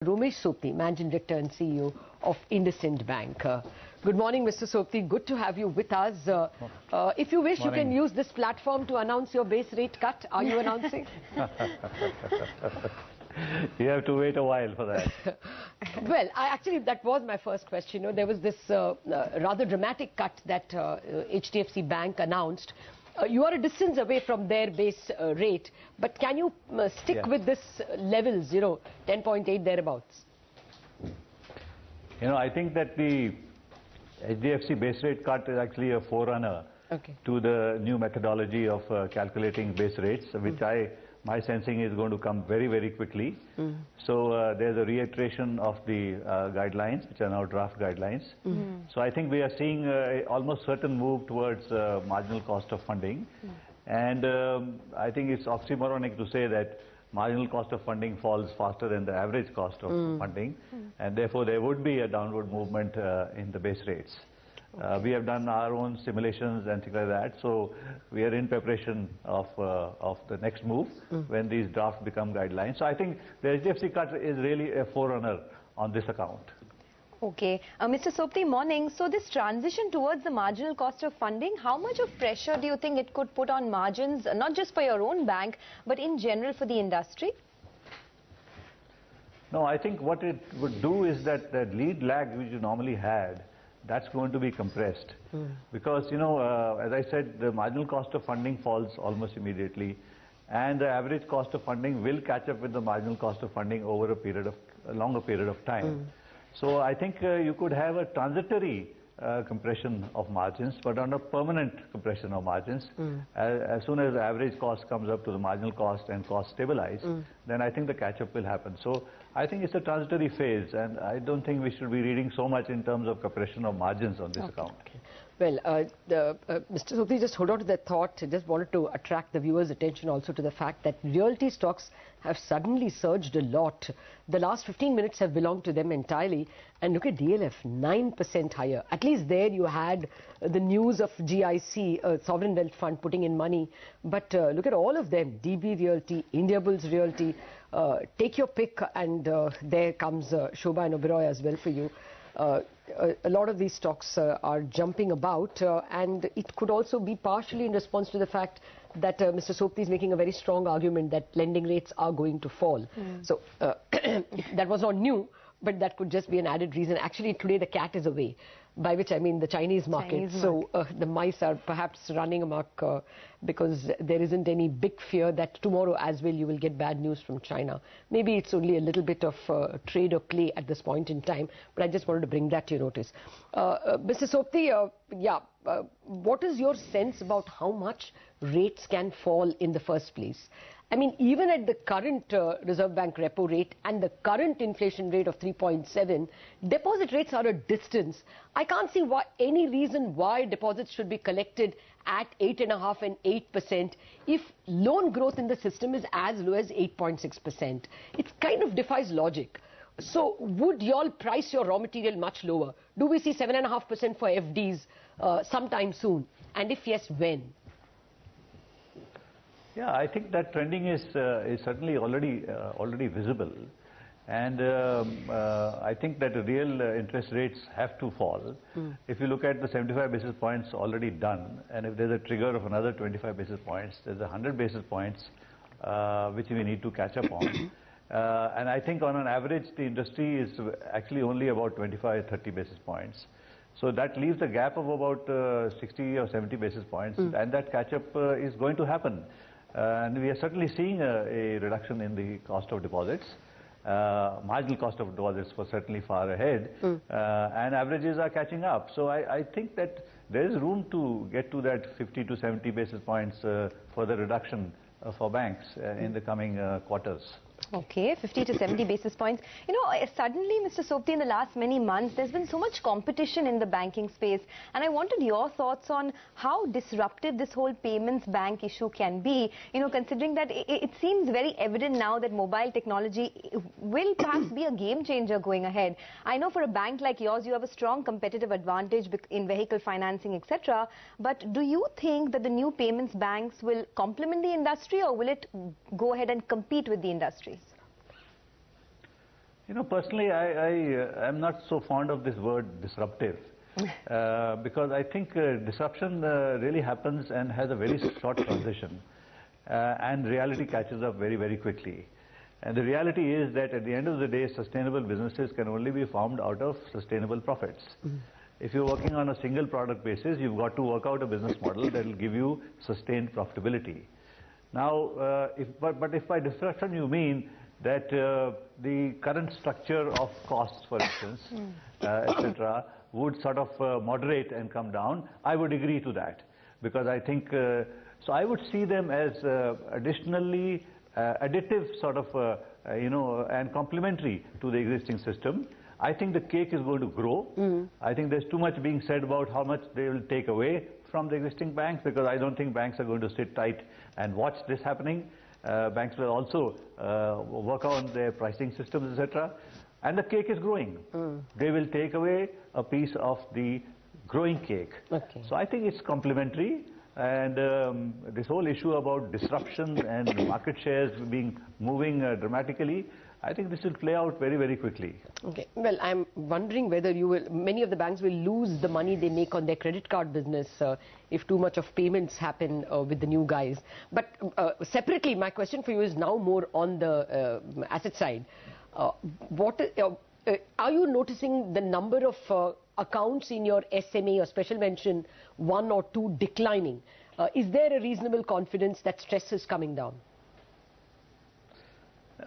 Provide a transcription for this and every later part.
Romesh Sopti, Managing Director and CEO of IndusInd Bank. Good morning, Mr. Sopti. Good to have you with us. If you wish, morning. You can use this platform to announce your base rate cut. Are you announcing? You have to wait a while for that. Well, actually, that was my first question. You know, there was this rather dramatic cut that HDFC Bank announced. You are a distance away from their base rate, but can you stick with this levels, 10.8 thereabouts? I think that the HDFC base rate cut is actually a forerunner to the new methodology of calculating base rates, which my sensing is going to come very, very quickly. So there's a reiteration of the guidelines, which are now draft guidelines. So I think we are seeing almost certain move towards marginal cost of funding. And I think it's oxymoronic to say that marginal cost of funding falls faster than the average cost of funding. And therefore, there would be a downward movement in the base rates. We have done our own simulations and things like that, so we are in preparation of the next move when these drafts become guidelines. So I think the HDFC cut is really a forerunner on this account. Okay. Mr. Sopti, morning. So this transition towards the marginal cost of funding, how much of pressure do you think it could put on margins, not just for your own bank, but in general for the industry? No, I think what it would do is that the lead lag which you normally had, that's going to be compressed. Because, as I said, the marginal cost of funding falls almost immediately, and the average cost of funding will catch up with the marginal cost of funding over a longer period of time. So I think you could have a transitory compression of margins, but on a permanent compression of margins. As soon as the average cost comes up to the marginal cost and cost stabilize, then I think the catch-up will happen. So I think it's a transitory phase, and I don't think we should be reading so much in terms of compression of margins on this account. Well, Mr. Sopti, just hold on to that thought. I just wanted to attract the viewers' attention also to the fact that realty stocks have suddenly surged a lot. The last 15 minutes have belonged to them entirely. And look at DLF, 9% higher. At least there you had the news of GIC, Sovereign Wealth Fund, putting in money. But look at all of them, DB Realty, Indiabulls Realty, take your pick, and there comes Shobha and Oberoi as well for you. A lot of these stocks are jumping about, and it could also be partially in response to the fact that Mr. Sopti is making a very strong argument that lending rates are going to fall. So that was not new, but that could just be an added reason. Actually, today the cat is away, by which I mean the Chinese market. So the mice are perhaps running amok because there isn't any big fear that tomorrow as well you will get bad news from China. Maybe it's only a little bit of trade or play at this point in time, but I just wanted to bring that to your notice. Mr. Sopti, what is your sense about how much rates can fall in the first place? I mean, even at the current Reserve Bank repo rate and the current inflation rate of 3.7, deposit rates are a distance. I can't see any reason why deposits should be collected at 8.5% and 8% if loan growth in the system is as low as 8.6%. It kind of defies logic. So would y'all price your raw material much lower? Do we see 7.5% for FDs sometime soon? And if yes, when? Yeah, I think that trending is certainly already visible, and I think that the real interest rates have to fall. If you look at the 75 basis points already done, and if there's a trigger of another 25 basis points, there's 100 basis points which we need to catch up on. And I think on an average, the industry is actually only about 25-30 basis points. So that leaves a gap of about 60 or 70 basis points, and that catch-up is going to happen. And we are certainly seeing a reduction in the cost of deposits. Marginal cost of deposits was certainly far ahead, and averages are catching up. So I think that there is room to get to that 50 to 70 basis points further reduction for banks in the coming quarters. Okay, 50 to 70 basis points. Suddenly, Mr. Sopti, in the last many months, there's been so much competition in the banking space. And I wanted your thoughts on how disruptive this whole payments bank issue can be, considering that it seems very evident now that mobile technology will perhaps be a game changer going ahead. I know for a bank like yours, you have a strong competitive advantage in vehicle financing, etc. But do you think that the new payments banks will complement the industry, or will it go ahead and compete with the industry? Personally, I am not so fond of this word disruptive. Because I think disruption really happens and has a very short transition, and reality catches up very, very quickly. And the reality is that at the end of the day, sustainable businesses can only be formed out of sustainable profits. If you're working on a single product basis, you've got to work out a business model that will give you sustained profitability. Now, if by disruption you mean that the current structure of costs, for instance, etc., would sort of moderate and come down, I would agree to that. Because I think, so I would see them as additionally additive sort of, and complementary to the existing system. I think the cake is going to grow. I think there's too much being said about how much they will take away from the existing banks, because I don't think banks are going to sit tight and watch this happening. Banks will also work on their pricing systems, etc. And the cake is growing. They will take away a piece of the growing cake. Okay. So I think it's complementary, and this whole issue about disruption and market shares moving dramatically, I think this will play out very, very quickly. Okay. Well, I'm wondering whether many of the banks will lose the money they make on their credit card business if too much of payments happen with the new guys. But separately, my question for you is now more on the asset side. Are you noticing the number of accounts in your SMA or special mention 1 or 2 declining? Is there a reasonable confidence that stress is coming down?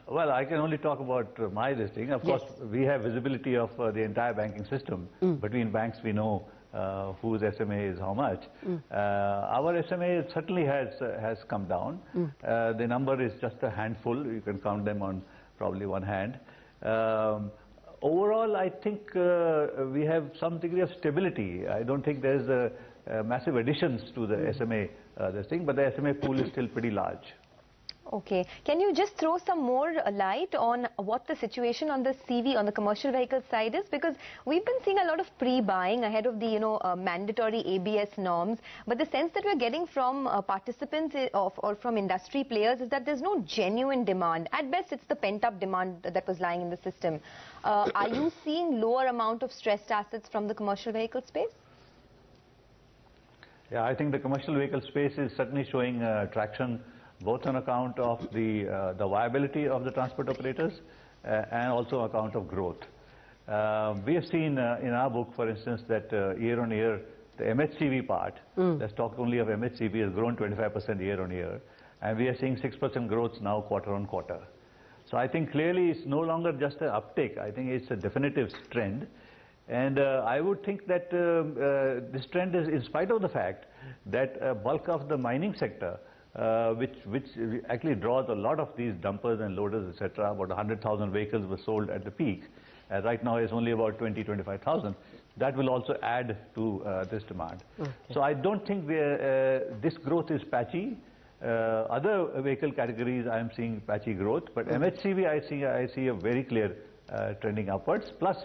Well, I can only talk about my listing. Of course, we have visibility of the entire banking system. Between banks, we know whose SMA is how much. Our SMA certainly has come down. The number is just a handful. You can count them on probably one hand. Overall, I think we have some degree of stability. I don't think there's massive additions to the SMA but the SMA pool is still pretty large. Okay. Can you just throw some more light on what the situation on the CV, on the commercial vehicle side is? Because we've been seeing a lot of pre-buying ahead of the, mandatory ABS norms. But the sense that we're getting from participants or from industry players is that there's no genuine demand. At best, it's the pent-up demand that was lying in the system. Are you seeing lower amount of stressed assets from the commercial vehicle space? Yeah, I think the commercial vehicle space is certainly showing traction, both on account of the viability of the transport operators and also on account of growth. We have seen in our book, for instance, that year on year, the MHCV part, let's talk only of MHCV, has grown 25% year on year, and we are seeing 6% growth now quarter on quarter. So I think clearly it's no longer just an uptick. I think it's a definitive trend. And I would think that this trend is in spite of the fact that a bulk of the mining sector, which actually draws a lot of these dumpers and loaders, etc. About 100,000 vehicles were sold at the peak. Right now it's only about 25,000. That will also add to this demand. Okay. So I don't think this growth is patchy. Other vehicle categories I am seeing patchy growth, but MHCV I see a very clear trending upwards. Plus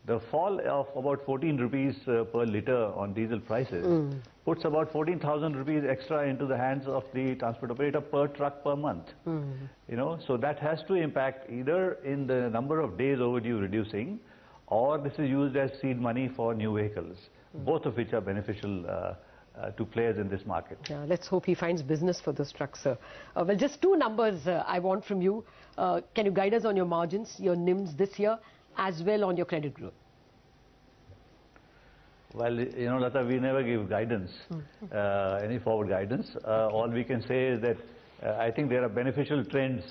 the fall of about 14 rupees per litre on diesel prices puts about 14,000 rupees extra into the hands of the transport operator per truck per month. So that has to impact either in the number of days overdue reducing, or this is used as seed money for new vehicles, both of which are beneficial to players in this market. Yeah, let's hope he finds business for those trucks, sir. Well, just 2 numbers I want from you. Can you guide us on your margins, your NIMs this year, as well on your credit growth? Well, Lata, we never give guidance, any forward guidance. All we can say is that I think there are beneficial trends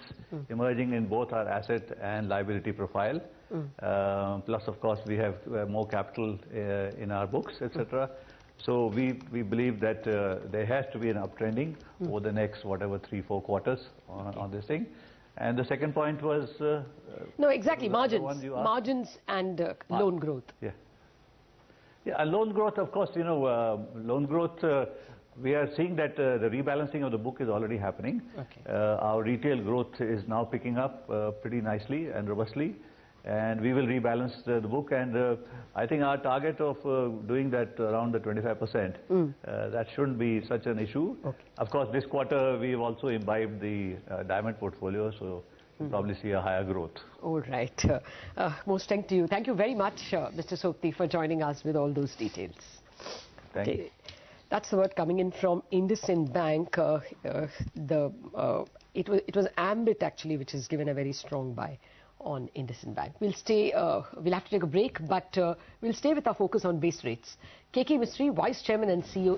emerging in both our asset and liability profile. Plus, of course, we have more capital in our books, etc. So we believe that there has to be an uptrending over the next, whatever, 3-4 quarters on this thing. And the second point was... no, exactly, margins and loan growth. Yeah, loan growth, of course, loan growth, we are seeing that the rebalancing of the book is already happening. Okay. Our retail growth is now picking up pretty nicely and robustly, and we will rebalance the book, and I think our target of doing that around the 25%, that shouldn't be such an issue. Okay. Of course, this quarter we've also imbibed the diamond portfolio, so We'll probably see a higher growth. All right. More strength to you. Thank you very much, Mr. Sopti, for joining us with all those details. Thank you. That's the word coming in from IndusInd Bank. It was Ambit actually which has given a very strong buy on IndusInd Bank. We'll stay. We'll have to take a break, but we'll stay with our focus on base rates. KK Mistry, Vice Chairman and CEO,